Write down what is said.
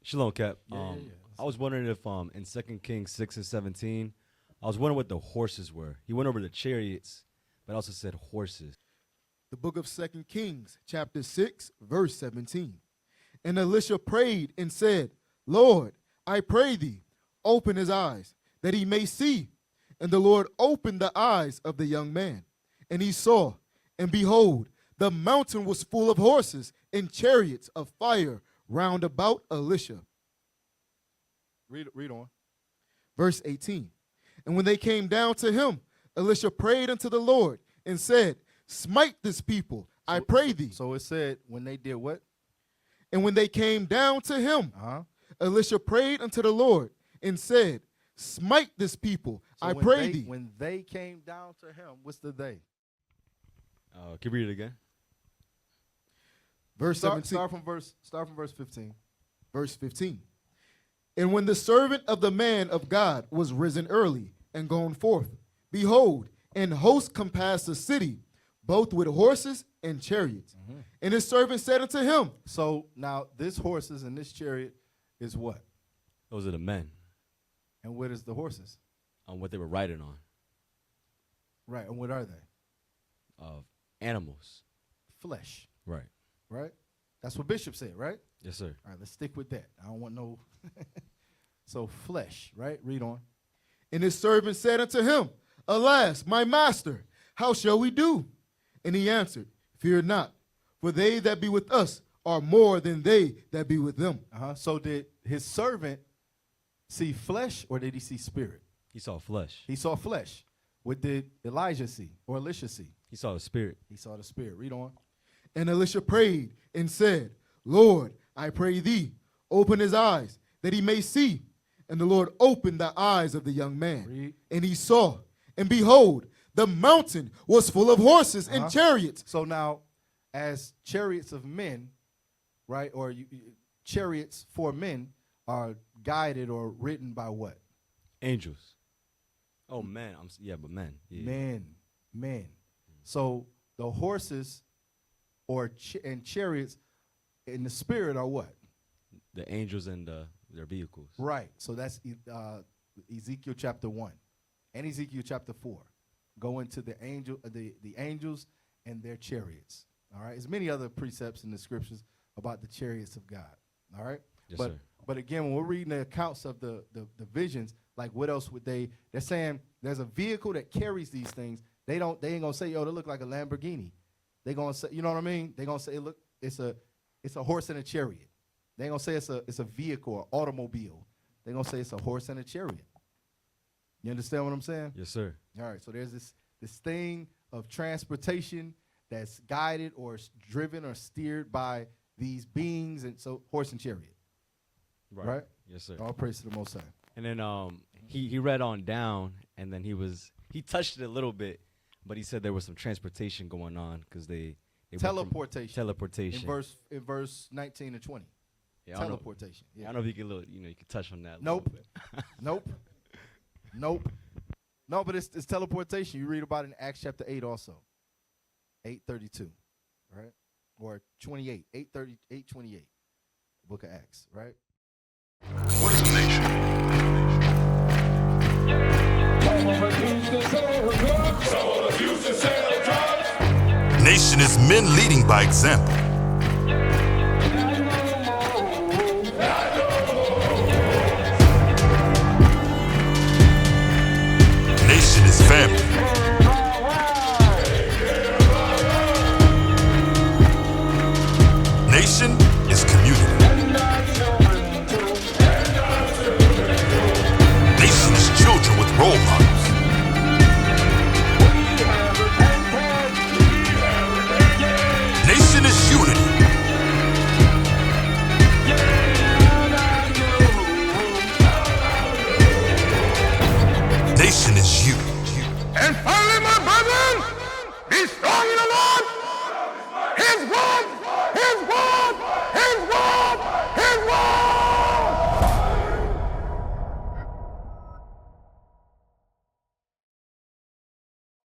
Shalom, Cap. Yeah. I was wondering if in 2 Kings 6 and 17, I was wondering what the horses were. He went over the chariots, but also said horses. The book of 2 Kings, chapter 6, verse 17. And Elisha prayed and said, Lord, I pray thee, open his eyes, that he may see. And the Lord opened the eyes of the young man, and he saw, and behold, the mountain was full of horses and chariots of fire round about Elisha. Read on. Verse 18. And when they came down to him, Elisha prayed unto the Lord and said, smite this people, I pray thee. So it said when they did what? And when they came down to him, Elisha prayed unto the Lord and said, smite this people, So I pray thee. When they came down to him, what's the they? Can you read it again? Verse 17. Start from verse 15. Verse 15. And when the servant of the man of God was risen early and gone forth, behold, an host compassed the city, both with horses and chariots. And his servant said unto him. So now this horses and this chariot is what? Those are the men. And what is the horses? On what they were riding on. Right, and what are they? Animals. Flesh. Right. Right? That's what Bishop said, right? Yes, sir. All right, let's stick with that. I don't want no. So flesh, right? Read on. And his servant said unto him, alas, my master, how shall we do? And he answered, fear not, for they that be with us are more than they that be with them. So did his servant see flesh or did he see spirit? He saw flesh. He saw flesh. What did Elijah see or Elisha see? He saw the spirit. He saw the spirit. Read on. And Elisha prayed and said, Lord, I pray thee, open his eyes, that he may see. And the Lord opened the eyes of the young man. Read. And he saw, and behold, the mountain was full of horses and chariots. So now, as chariots of men, right, or chariots for men are guided or ridden by what? Angels. Oh, man. But men. Yeah. Men. So the horses and chariots in the spirit are what? The angels and their vehicles. Right. So that's Ezekiel chapter 1 and Ezekiel chapter 4. Go into the angels and their chariots. All right. There's many other precepts in the scriptures about the chariots of God. All right. Yes, sir. But again, when we're reading the accounts of the visions, like what else would they're saying there's a vehicle that carries these things. They ain't gonna say, yo, they look like a Lamborghini. They gonna say, you know what I mean? They gonna say, look, it's a horse and a chariot. They ain't gonna say it's a vehicle or automobile. They gonna say it's a horse and a chariot. You understand what I'm saying? Yes, sir. All right. So there's this thing of transportation that's guided or driven or steered by these beings, and so horse and chariot. Right? Yes, sir. All praise to the Most High. And then he read on down, and then he touched it a little bit, but he said there was some transportation going on because they teleportation. Teleportation. In verse 19 and 20. Yeah, teleportation. I don't know if you could touch on that. Nope. Nope. No, but it's teleportation. You read about it in Acts chapter 8 also. 8:32, right? Or 28. 8:28. Book of Acts, right? What is a nation? Nation is men leading by example. Nation is family. Nation is community. Nation is children with role models. Nation is unity. Nation is you. And finally, my brethren, be strong in the Lord. His word